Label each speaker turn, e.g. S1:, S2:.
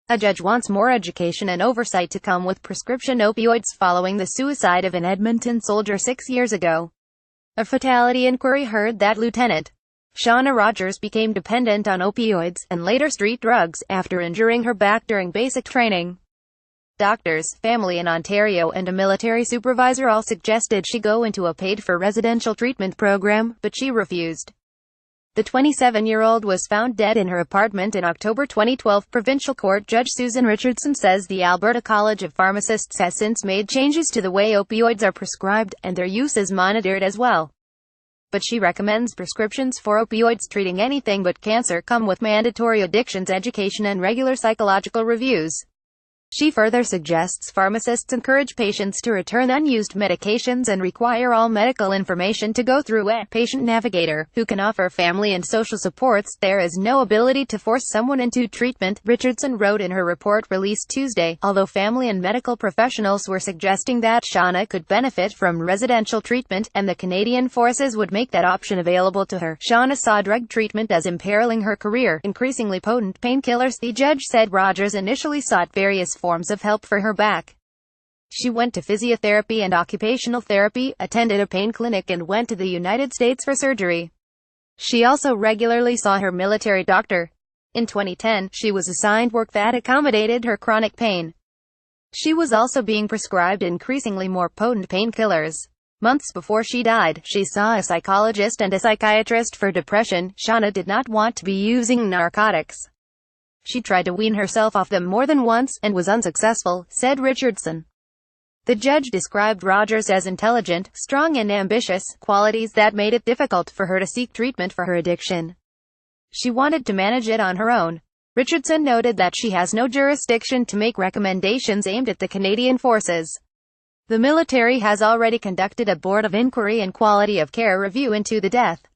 S1: A judge wants more education and oversight to come with prescription opioids following the suicide of an Edmonton soldier 6 years ago. A fatality inquiry heard that Lieutenant Shauna Rogers became dependent on opioids, and later street drugs, after injuring her back during basic training. Doctors, family in Ontario and a military supervisor all suggested she go into a paid-for residential treatment program, but she refused. The 27-year-old was found dead in her apartment in October 2012. Provincial Court Judge Susan Richardson says the Alberta College of Pharmacists has since made changes to the way opioids are prescribed, and their use is monitored as well. But she recommends prescriptions for opioids treating anything but cancer come with mandatory addictions education and regular psychological reviews. She further suggests pharmacists encourage patients to return unused medications and require all medical information to go through a patient navigator, who can offer family and social supports. There is no ability to force someone into treatment, Richardson wrote in her report released Tuesday, although family and medical professionals were suggesting that Shauna could benefit from residential treatment, and the Canadian Forces would make that option available to her. Shauna saw drug treatment as imperiling her career. Increasingly potent painkillers. The judge said Rogers initially sought various forms of help for her back. She went to physiotherapy and occupational therapy, attended a pain clinic and went to the United States for surgery. She also regularly saw her military doctor. In 2010, she was assigned work that accommodated her chronic pain. She was also being prescribed increasingly more potent painkillers. Months before she died, she saw a psychologist and a psychiatrist for depression. Shauna did not want to be using narcotics. She tried to wean herself off them more than once, and was unsuccessful, said Richardson. The judge described Rogers as intelligent, strong and ambitious, qualities that made it difficult for her to seek treatment for her addiction. She wanted to manage it on her own. Richardson noted that she has no jurisdiction to make recommendations aimed at the Canadian Forces. The military has already conducted a board of inquiry and quality of care review into the death.